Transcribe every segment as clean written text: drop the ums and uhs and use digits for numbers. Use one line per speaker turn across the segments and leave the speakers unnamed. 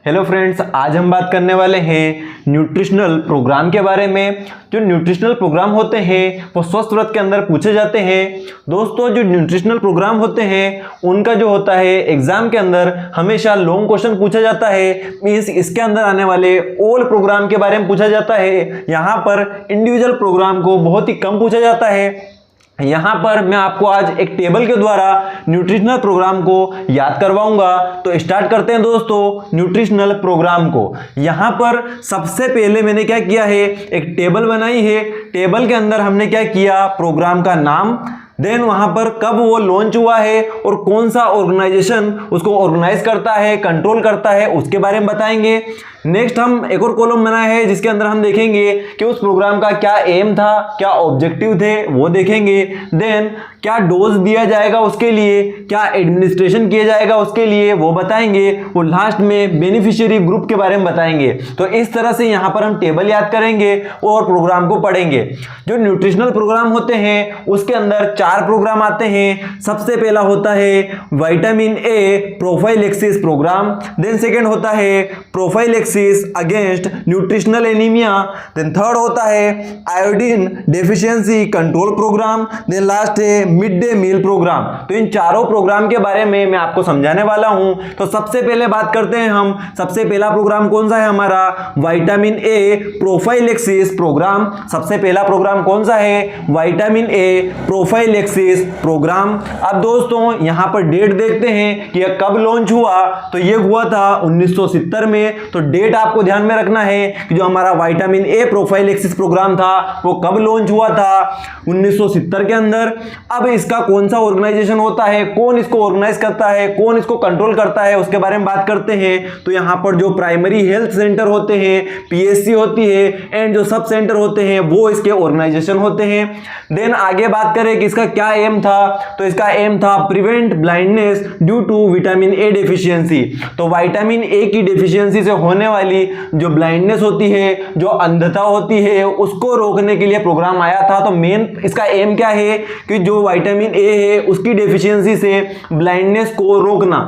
Hello friends, आज हम बात करने वाले हैं न्यूट्रिशनल प्रोग्राम के बारे में। जो न्यूट्रिशनल प्रोग्राम होते हैं वो स्वस्थ व्रत के अंदर पूछे जाते हैं। दोस्तों, जो न्यूट्रिशनल प्रोग्राम होते हैं उनका जो होता है एग्जाम के अंदर हमेशा लॉन्ग क्वेश्चन पूछा जाता है। मीन्स इसके अंदर आने वाले ऑल प्रोग्राम के बारे में पूछा जाता है। यहाँ पर इंडिविजुअल प्रोग्राम को बहुत ही कम पूछा जाता है। यहाँ पर मैं आपको आज एक टेबल के द्वारा न्यूट्रिशनल प्रोग्राम को याद करवाऊंगा। तो स्टार्ट करते हैं दोस्तों न्यूट्रिशनल प्रोग्राम को। यहाँ पर सबसे पहले मैंने क्या किया है, एक टेबल बनाई है। टेबल के अंदर हमने क्या किया, प्रोग्राम का नाम, देन वहां पर कब वो लॉन्च हुआ है और कौन सा ऑर्गेनाइजेशन उसको ऑर्गेनाइज करता है, कंट्रोल करता है, उसके बारे में बताएंगे। नेक्स्ट हम एक और कॉलम बनाए हैं जिसके अंदर हम देखेंगे कि उस प्रोग्राम का क्या एम था, क्या ऑब्जेक्टिव थे, वो देखेंगे। देन क्या डोज दिया जाएगा उसके लिए, क्या एडमिनिस्ट्रेशन किया जाएगा उसके लिए, वो बताएंगे। और लास्ट में बेनिफिशियरी ग्रुप के बारे में बताएंगे। तो इस तरह से यहाँ पर हम टेबल याद करेंगे और प्रोग्राम को पढ़ेंगे। जो न्यूट्रिशनल प्रोग्राम होते हैं उसके अंदर 4 प्रोग्राम आते हैं। सबसे पहला होता है vitamin A prophylaxis programme. Then second होता है prophylaxis against nutritional anaemia. Then third होता है iodine deficiency control programme. Then last है मिड डे मील प्रोग्राम। तो इन चारों प्रोग्राम के बारे में मैं आपको समझाने वाला हूं। तो सबसे पहले बात करते हैं हम, सबसे पहला प्रोग्राम कौन सा है हमारा, विटामिन ए प्रोफाइलेक्सिस प्रोग्राम। सबसे पहला प्रोग्राम कौन सा है, विटामिन ए प्रोफाइलेक्सिस प्रोग्राम। अब दोस्तों यहां पर डेट देखते हैं कि यह कब लॉन्च हुआ। तो यह हुआ था 1970 में। तो डेट आपको ध्यान में रखना है कि जो हमारा विटामिन ए प्रोफाइलेक्सिस प्रोग्राम था वो कब लॉन्च हुआ था, 1970 के अंदर। अब इसका कौन सा ऑर्गेनाइजेशन होता है, कौन इसको ऑर्गेनाइज करता है, कौन इसको कंट्रोल करता है, उसके बारे में बात करते हैं। तो यहां पर जो प्राइमरी हेल्थ सेंटर होते हैं, पीएचसी होती है, एंड जो सब सेंटर होते हैं वो इसके ऑर्गेनाइजेशन होते हैं। देन आगे बात करें कि इसका क्या एम था, तो इसका एम था prevent blindness due to vitamin A deficiency. तो विटामिन ए की डेफिशिएंसी से होने वाली जो ब्लाइंडनेस होती है, जो अंधता होती है, उसको रोकने के लिए प्रोग्राम आया था। तो मेन इसका एम क्या है कि जो विटामिन ए है उसकी डेफिशिएंसी से ब्लाइंडनेस को रोकना।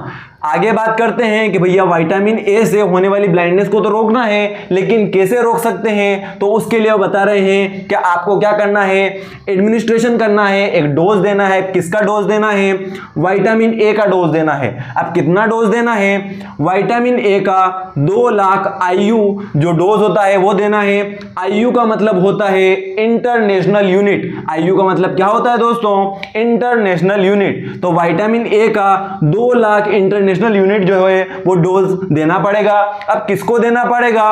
आगे बात करते हैं कि भैया विटामिन ए से होने वाली ब्लाइंडनेस को तो रोकना है, लेकिन कैसे रोक सकते हैं। तो उसके लिए बता रहे हैं कि आपको क्या करना है, एडमिनिस्ट्रेशन करना है, एक डोज देना है। किसका डोज देना है, विटामिन ए का डोज देना है। अब कितना डोज देना है, विटामिन ए का 2 लाख IU जो डोज होता है वो देना है। IU का मतलब होता है इंटरनेशनल यूनिट। IU का मतलब क्या होता है दोस्तों, इंटरनेशनल यूनिट। तो विटामिन ए का 2 लाख इंटरनेशनल यूनिट जो है वो डोज देना पड़ेगा। अब किसको देना पड़ेगा,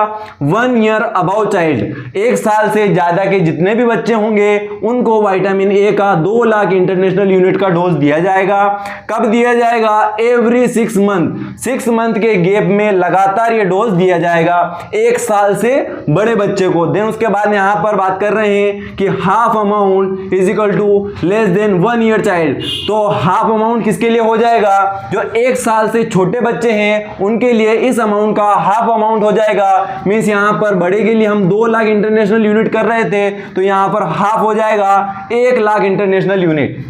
1 ईयर अबव चाइल्ड, 1 साल से ज्यादा के जितने भी बच्चे होंगे उनको विटामिन ए का 2 लाख इंटरनेशनल यूनिट का डोज दिया जाएगा। कब दिया जाएगा, एवरी 6 मंथ, 6 मंथ के गैप में लगातार ये डोज दिया जाएगा 1 साल से बड़े बच्चे को। देन उसके बाद यहां पर बात कर रहे हैं कि half amount is equal to less than 1 year child. तो हाफ अमाउंट किसके लिए हो जाएगा, जो 1 साल से छोटे बच्चे हैं उनके लिए इस अमाउंट का हाफ अमाउंट हो जाएगा। मींस यहां पर बड़े के लिए हम 2 लाख इंटरनेशनल यूनिट कर रहे थे, तो यहां पर हाफ हो जाएगा 1 लाख इंटरनेशनल यूनिट।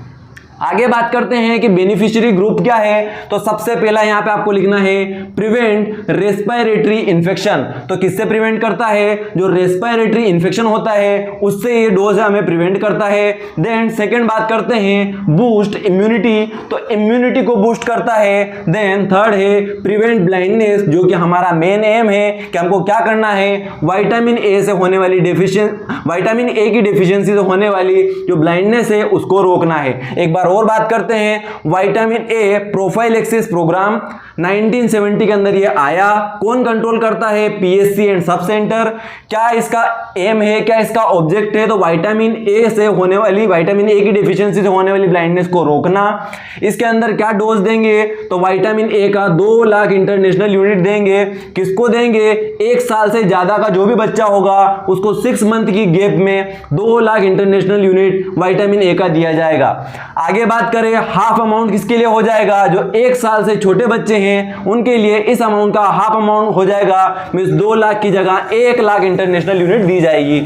आगे बात करते हैं कि बेनिफिशियरी ग्रुप क्या है। तो सबसे पहला यहां पे आपको लिखना है प्रिवेंट रेस्पिरेटरी इंफेक्शन। तो किससे प्रिवेंट करता है, जो रेस्पिरेटरी इंफेक्शन होता है उससे ये डोज हमें प्रिवेंट करता है। देन सेकंड बात करते हैं बूस्ट इम्यूनिटी, तो इम्यूनिटी को बूस्ट करता है। देन थर्ड है प्रिवेंट ब्लाइंडनेस, जो कि हमारा मेन एम है कि हमको क्या करना है, विटामिन ए से होने वाली विटामिन ए की डेफिशिएंसी से होने वाली जो ब्लाइंडनेस है उसको रोकना है। एक बार और बात करते हैं विटामिन ए प्रोफाइलेक्सिस प्रोग्राम 1970 के अंदर ये आया। कौन कंट्रोल करता है, पीएचसी एंड सब सेंटर। क्या इसका एम है, क्या इसका ऑब्जेक्ट है, तो विटामिन ए से होने वाली, विटामिन ए की डेफिशिएंसी से होने वाली ब्लाइंडनेस को रोकना। इसके अंदर क्या डोज देंगे, तो विटामिन ए का 2 लाख इंटरनेशनल यूनिट देंगे। किसको देंगे, 1 साल से ज्यादा का जो भी बच्चा होगा उसको 6 मंथ की गैप में 2 lakh international unit vitamin A का दिया जाएगा। आगे आगे बात करें हाफ अमाउंट किसके लिए हो जाएगा, जो 1 साल से छोटे बच्चे हैं उनके लिए इस अमाउंट का हाफ अमाउंट हो जाएगा, मींस 2 लाख की जगह 1 लाख इंटरनेशनल यूनिट दी जाएगी।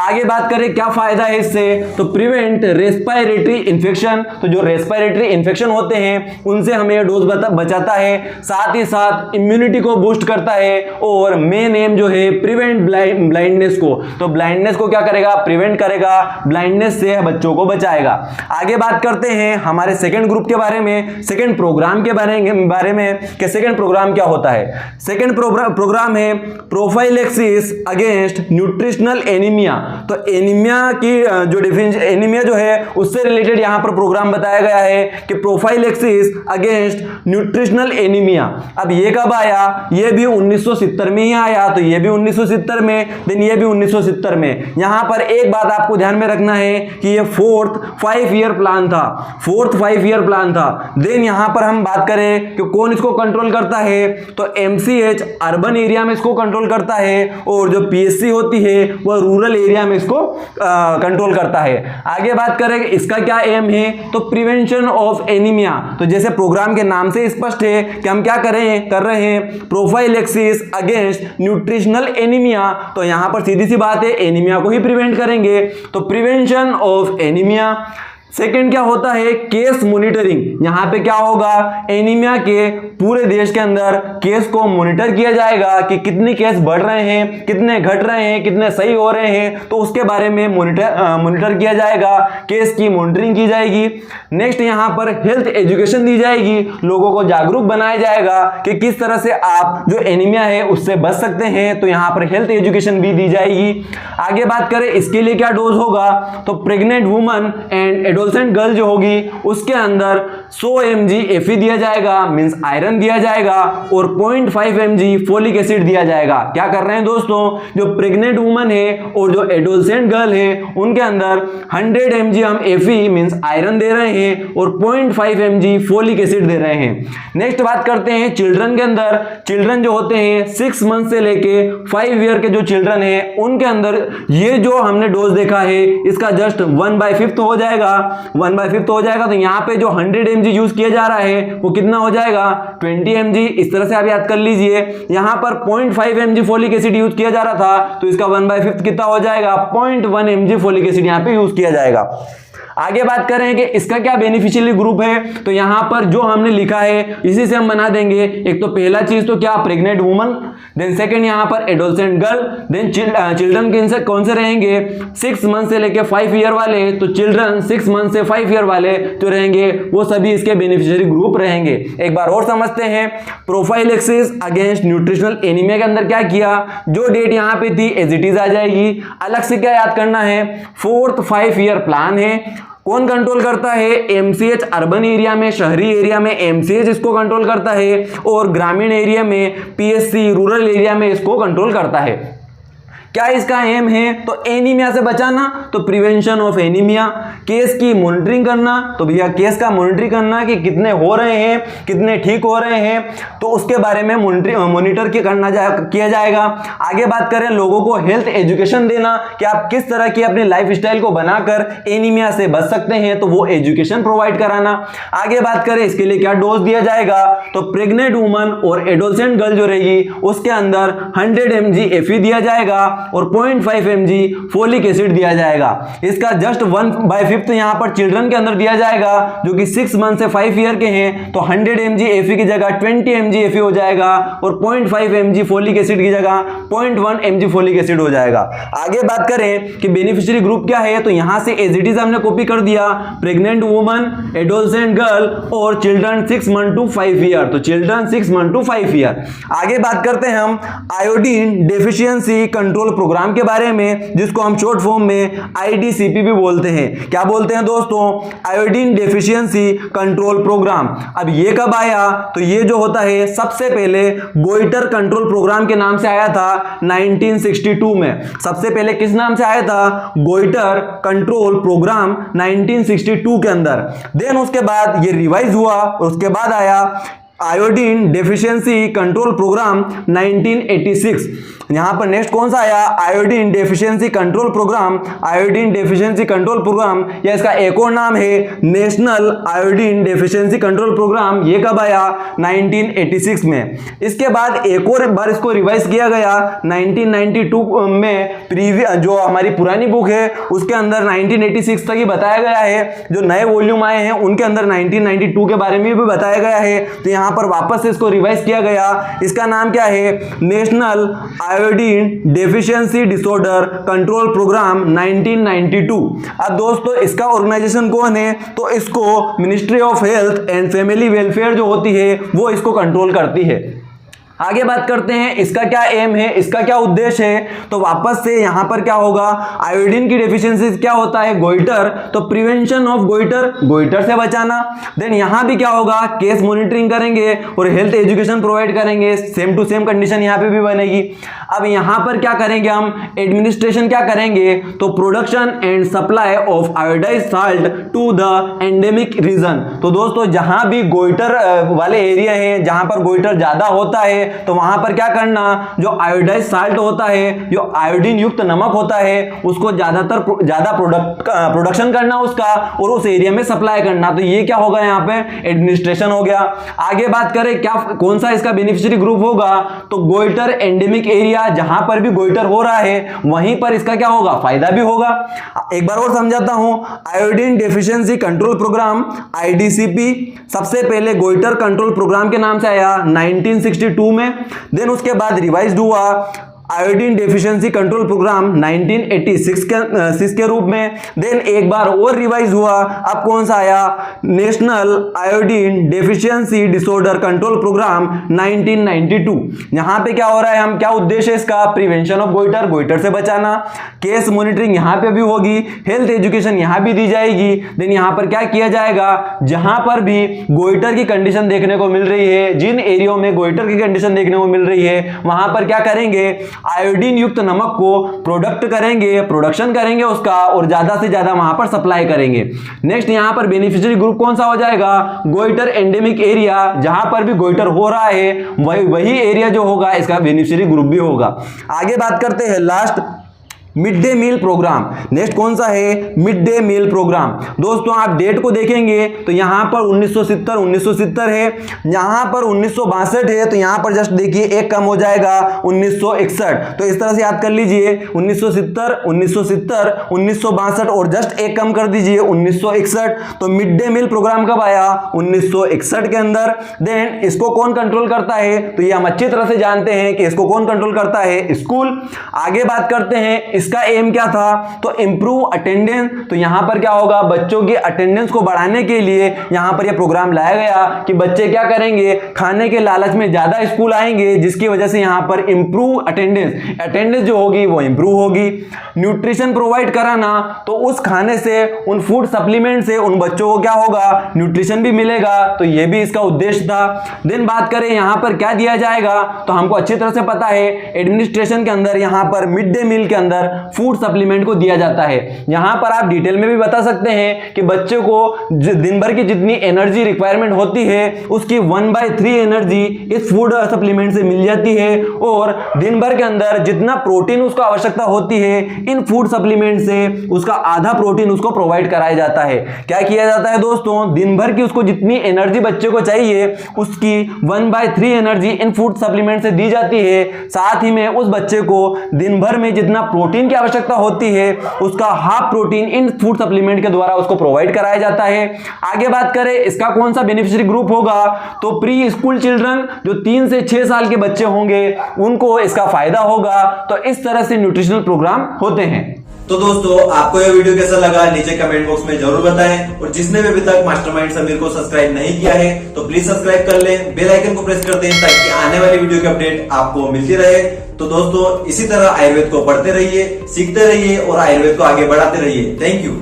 आगे बात करें क्या फायदा है इससे, तो प्रिवेंट रेस्पिरेटरी इन्फेक्शन, तो जो रेस्पिरेटरी इन्फेक्शन होते हैं उनसे हमें यह डोज बचाता है, साथ ही साथ इम्यूनिटी को बूस्ट करता है, और मेन एम जो है प्रिवेंट ब्लाइंडनेस को, तो ब्लाइंडनेस को क्या करेगा, प्रिवेंट करेगा, ब्लाइंडनेस से बच्चों को बचाएगा। आगे बात करते हैं हमारे सेकंड ग्रुप के बारे में, सेकंड प्रोग्राम के बारे में कि सेकंड प्रोग्राम क्या होता है। सेकंड प्रोग्राम है प्रोफाइलेक्सिस अगेंस्ट न्यूट्रिशनल एनीमिया, तो एनीमिया की जो डिफरेंस एनीमिया जो है उससे रिलेटेड यहां पर प्रोग्राम बताया गया है कि प्रोफाइलेक्सिस अगेंस्ट न्यूट्रिशनल एनीमिया। अब ये कब आया, ये भी 1970 में ही आया, तो ये भी 1970 में, देन ये भी 1970 में। यहां पर एक बात आपको ध्यान में रखना है कि ये 4th 5 ईयर प्लान था, 4th 5 ईयर प्लान था। देन यहां पर हम बात करें कि कौन इसको कंट्रोल करता है, तो MCH अर्बन एरिया में इसको कंट्रोल करता है, और जो PSC होती है वह रूरल एरिया में इसको कंट्रोल करता है। आगे बात करें कि इसका क्या एम है, तो प्रिवेंशन ऑफ एनीमिया, तो जैसे प्रोग्राम के नाम से स्पष्ट है कि हम क्या कर रहे हैं प्रोफाइलेक्सिस अगेंस्ट न्यूट्रिशनल एनीमिया, तो यहां पर सीधी सी बात है एनीमिया को ही प्रिवेंट करेंगे, तो प्रिवेंशन ऑफ एनीमिया। सेकेंड क्या होता है, केस मॉनिटरिंग, यहां पे क्या होगा, एनीमिया के पूरे देश के अंदर केस को मॉनिटर किया जाएगा कि कितने केस बढ़ रहे हैं, कितने घट रहे हैं, कितने सही हो रहे हैं, तो उसके बारे में मॉनिटर किया जाएगा, केस की मॉनिटरिंग की जाएगी। नेक्स्ट यहां पर हेल्थ एजुकेशन दी जाएगी, लोगों को जागरूक बनाया जाएगा कि किस तरह से आप जो एनीमिया है उससे बच सकते हैं, तो यहां पर हेल्थ एजुकेशन भी दी जाएगी। आगे बात करें इसके लिए क्या डोज होगा, तो pregnant woman and adolescent girl जो होगी उसके अंदर 100 mg Fe दिया जाएगा, मींस आयरन दिया जाएगा, और 0.5 mg फोलिक एसिड दिया जाएगा। क्या कर रहे हैं दोस्तों, जो प्रेग्नेंट वुमन है और जो एडोलसेंट गर्ल है उनके अंदर 100 mg हम Fe मींस आयरन दे रहे हैं, और 0.5 mg फोलिक एसिड दे रहे हैं। नेक्स्ट बात करते हैं चिल्ड्रन के अंदर, चिल्ड्रन जो होते हैं 6 मंथ से लेके 5 ईयर के जो चिल्ड्रन है उनके अंदर ये जो हमने डोज देखा है इसका जस्ट 1/5 हो जाएगा, 1/5 हो जाएगा। तो यहाँ पे जो 100 mg यूज किया जा रहा है वो कितना हो जाएगा, 20 mg। इस तरह से आप याद कर लीजिए, यहाँ पर 0.5 mg फोलिक एसिड यूज किया जा रहा था, तो इसका 1/5 कितना हो जाएगा, 0.1 mg फोलिक एसिड यहाँ पे यूज किया जाएगा। आगे बात करें कि इसका क्या बेनिफिशियरी ग्रुप है, तो यहां पर जो हमने लिखा है इसी से हम बना देंगे। एक तो पहला चीज तो क्या, प्रेग्नेंट वुमन, देन सेकंड यहां पर एडोलसेंट गर्ल, देन चिल्ड्रन कौन से रहेंगे, 6 मंथ से लेके 5 ईयर वाले, तो चिल्ड्रन 6 मंथ से 5 ईयर वाले जो रहेंगे वो सभी इसके बेनिफिशियरी ग्रुप रहेंगे। एक बार और समझते हैं, प्रोफाइलेक्सिस अगेंस्ट न्यूट्रिशनल एनीमिया के अंदर क्या किया, जो डेट यहां पे थी एज इट इज आ जाएगी। अलग से क्या याद करना है, 4th 5 ईयर प्लान है, कौन कंट्रोल करता है, MCH अर्बन एरिया में, शहरी एरिया में MCH इसको कंट्रोल करता है, और ग्रामीण एरिया में PSC, रूरल एरिया में इसको कंट्रोल करता है। क्या इसका एम है, तो एनीमिया से बचाना, तो प्रिवेंशन ऑफ एनीमिया। केस की मॉनिटरिंग करना, तो भैया केस का मॉनिटरिंग करना कि कितने हो रहे हैं, कितने ठीक हो रहे हैं, तो उसके बारे में मॉनिटर किया जाएगा। आगे बात करें लोगों को हेल्थ एजुकेशन देना कि आप किस तरह की अपनी लाइफ स्टाइल को बनाकर एनीमिया से बच सकते हैं, तो वो एजुकेशन प्रोवाइड कराना। आगे बात करें इसके लिए क्या डोज दिया जाएगा, तो प्रेग्नेंट वुमन और एडोलसेंट गर्ल जो रहेगी उसके अंदर 100 mg Fe दिया जाएगा, और 0.5 mg फोलिक एसिड दिया जाएगा। इसका जस्ट 1/5 यहां पर चिल्ड्रन के अंदर दिया जाएगा जो कि 6 मंथ से 5 ईयर के हैं, तो 100 mg Fe की जगह 20 mg Fe हो जाएगा, और 0.5 mg फोलिक एसिड की जगह 0.1 mg फोलिक एसिड हो जाएगा। आगे बात करें कि बेनिफिशियरी ग्रुप क्या है, तो यहां से एज इट इज हमने कॉपी कर दिया, प्रेग्नेंट वुमन, एडोलसेंट गर्ल और चिल्ड्रन 6 मंथ टू 5 ईयर, तो चिल्ड्रन 6 मंथ टू 5 ईयर। आगे बात करते हैं हम आयोडीन डेफिशिएंसी कंट्रोल प्रोग्राम के बारे में, जिसको हम शॉर्ट फॉर्म में IDCP भी बोलते हैं। क्या बोलते हैं दोस्तों, आयोडीन डेफिशिएंसी कंट्रोल प्रोग्राम। अब ये कब आया, तो ये जो होता है सबसे पहले गोइटर कंट्रोल प्रोग्राम के नाम से आया था 1962 में। सबसे पहले किस नाम से आया था, गोइटर कंट्रोल प्रोग्राम 1962 के अंदर। देन उसके बाद ये रिवाइज हुआ और उसके बाद आया आयोडीन डेफिशिएंसी कंट्रोल प्रोग्राम 1986। यहाँ पर नेक्स्ट कौन सा आया, iodine deficiency control programme. Iodine deficiency control programme या इसका एक और नाम है national iodine deficiency control programme. ये कब आया, 1986 में। इसके बाद एक और बार इसको रिवाइज किया गया 1992 में। प्रीवियस जो हमारी पुरानी बुक है उसके अंदर 1986 तक ही बताया गया है, जो नए वॉल्यूम आए हैं उनके अंदर 1992 के बारे में भी बताया गया है। तो यहाँ पर वापस से इसको रिवाइज किया गया। इसका नाम क्या है, national iodine deficiency disorder control programme 1992। अब दोस्तों इसका ऑर्गेनाइजेशन कौन है, तो इसको ministry of health and family welfare जो होती है वो इसको कंट्रोल करती है। आगे बात करते हैं इसका क्या एम है, इसका क्या उद्देश्य है। तो वापस से यहां पर क्या होगा, आयोडीन की डेफिशिएंसी क्या होता है, गोइटर, तो प्रिवेंशन ऑफ गोइटर, गोइटर से बचाना। देन यहां भी क्या होगा, केस मॉनिटरिंग करेंगे और हेल्थ एजुकेशन प्रोवाइड करेंगे। सेम टू सेम कंडीशन यहां पे भी बनेगी। अब यहां पर क्या करेंगे हम, एडमिनिस्ट्रेशन क्या करेंगे, तो production and supply of iodised salt to the endemic region. तो दोस्तों जहां भी गोइटर वाले एरिया है, जहां पर गोइटर ज्यादा होता है, तो वहां पर क्या करना, जो आयोडाइज्ड साल्ट होता है, जो आयोडीन युक्त नमक होता है, उसको ज्यादा प्रोडक्शन करना उसका और उस एरिया में सप्लाई करना। तो ये क्या होगा, यहाँ पे एडमिनिस्ट्रेशन हो गया। आगे बात करें क्या कौन सा इसका बेनिफिशियरी ग्रुप होगा, तो गोइटर एंडेमिक एरिया, जहां पर भी गोइटर हो रहा है वहीं पर इसका क्या होगा, फायदा भी होगा। एक बार और समझाता हूं, आयोडीन डेफिशिएंसी कंट्रोल प्रोग्राम आईडीसीपी सबसे पहले गोइटर कंट्रोल प्रोग्राम के नाम से आया 1962 में। देन उसके बाद रिवाइज्ड हुआ आयोडीन डेफिशिएंसी कंट्रोल प्रोग्राम 1986 के रूप में। देन एक बार और रिवाइज हुआ, अब कौन सा आया, national iodine deficiency disorder control programme 1992। यहां पे क्या हो रहा है, हम क्या उद्देश्य है इसका, प्रिवेंशन ऑफ गोइटर, गोइटर से बचाना। केस मॉनिटरिंग यहां पे भी होगी, हेल्थ एजुकेशन यहां भी दी जाएगी। देन यहां पर क्या किया जाएगा, जहां पर भी गोइटर की कंडीशन देखने को मिल रही है, जिन एरियो में गोइटर की कंडीशन देखने को मिल रही है, वहां पर क्या करेंगे, आयोडीन युक्त नमक को प्रोडक्ट करेंगे, प्रोडक्शन करेंगे उसका और ज्यादा से ज्यादा वहां पर सप्लाई करेंगे। नेक्स्ट यहां पर बेनिफिशियरी ग्रुप कौन सा हो जाएगा, गोइटर एंडेमिक एरिया, जहां पर भी गोइटर हो रहा है वही एरिया जो होगा इसका बेनिफिशियरी ग्रुप भी होगा। आगे बात करते हैं last, mid day meal programme. Next कौन सा है, मिड डे मील प्रोग्राम। दोस्तों आप डेट को देखेंगे तो यहां पर 1970 है, यहां पर 1962 है, तो यहां पर जस्ट देखिए एक कम हो जाएगा 1961। तो इस तरह से याद कर लीजिए 1970, 1962 और जस्ट एक कम कर दीजिए 1961। तो मिड डे मील प्रोग्राम कब आया, 1961 के अंदर। देन इसको कौन कंट्रोल करता है, तो ये हम अच्छी तरह से जानते हैं कि इसको कौन कंट्रोल करता है, स्कूल। आगे बात करते हैं इसका एम क्या था, तो इंप्रूव अटेंडेंस। तो यहां पर क्या होगा, बच्चों की अटेंडेंस को बढ़ाने के लिए यहां पर यह प्रोग्राम लाया गया कि बच्चे क्या करेंगे, खाने के लालच में ज्यादा स्कूल आएंगे, जिसकी वजह से यहां पर इंप्रूव अटेंडेंस जो होगी वो इंप्रूव होगी। न्यूट्रिशन प्रोवाइड कराना, तो उस खाने से, उन फूड सप्लीमेंट से उन बच्चों को क्या होगा, न्यूट्रिशन भी मिलेगा। तो यह भी इसका उद्देश्य था। देन बात करें यहां पर क्या दिया जाएगा, तो हमको अच्छी तरह से पता है एडमिनिस्ट्रेशन के अंदर यहां पर मिड डे मील के अंदर फूड सप्लीमेंट को दिया जाता है। यहां पर आप डिटेल में भी बता सकते हैं कि बच्चे को दिन भर की जितनी एनर्जी रिक्वायरमेंट होती है उसकी 1/3 एनर्जी इस फूड सप्लीमेंट से मिल जाती है, और दिन भर के अंदर जितना प्रोटीन उसको आवश्यकता होती है इन फूड सप्लीमेंट से उसका आधा प्रोटीन उसको प्रोवाइड कराया जाता है। क्या किया जाता है दोस्तों, दिन भर की उसको जितनी एनर्जी बच्चे को चाहिए उसकी 1/3 एनर्जी इन फूड सप्लीमेंट से दी जाती है। साथ ही में उस बच्चे को दिन भर में जितना प्रोटीन की आवश्यकता होती है उसका हाफ प्रोटीन इन फूड सप्लीमेंट के द्वारा उसको प्रोवाइड कराया जाता है। आगे बात करें इसका कौन सा बेनिफिशियरी ग्रुप होगा, तो प्री स्कूल चिल्ड्रन, जो 3 से 6 साल के बच्चे होंगे उनको इसका फायदा होगा। तो इस तरह से न्यूट्रिशनल प्रोग्राम होते हैं।
तो दोस्तों आपको यह वीडियो कैसा लगा नीचे कमेंट बॉक्स में जरूर बताएं, और जिसने भी अभी तक मास्टरमाइंड समीर को सब्सक्राइब नहीं किया है तो प्लीज सब्सक्राइब कर लें, बेल आइकन को प्रेस कर दें ताकि आने वाली वीडियो की अपडेट आपको मिलती रहे। तो दोस्तों इसी तरह आयुर्वेद को पढ़ते रहिए, सीखते रहिए और आयुर्वेद को आगे बढ़ाते रहिए। Thank you.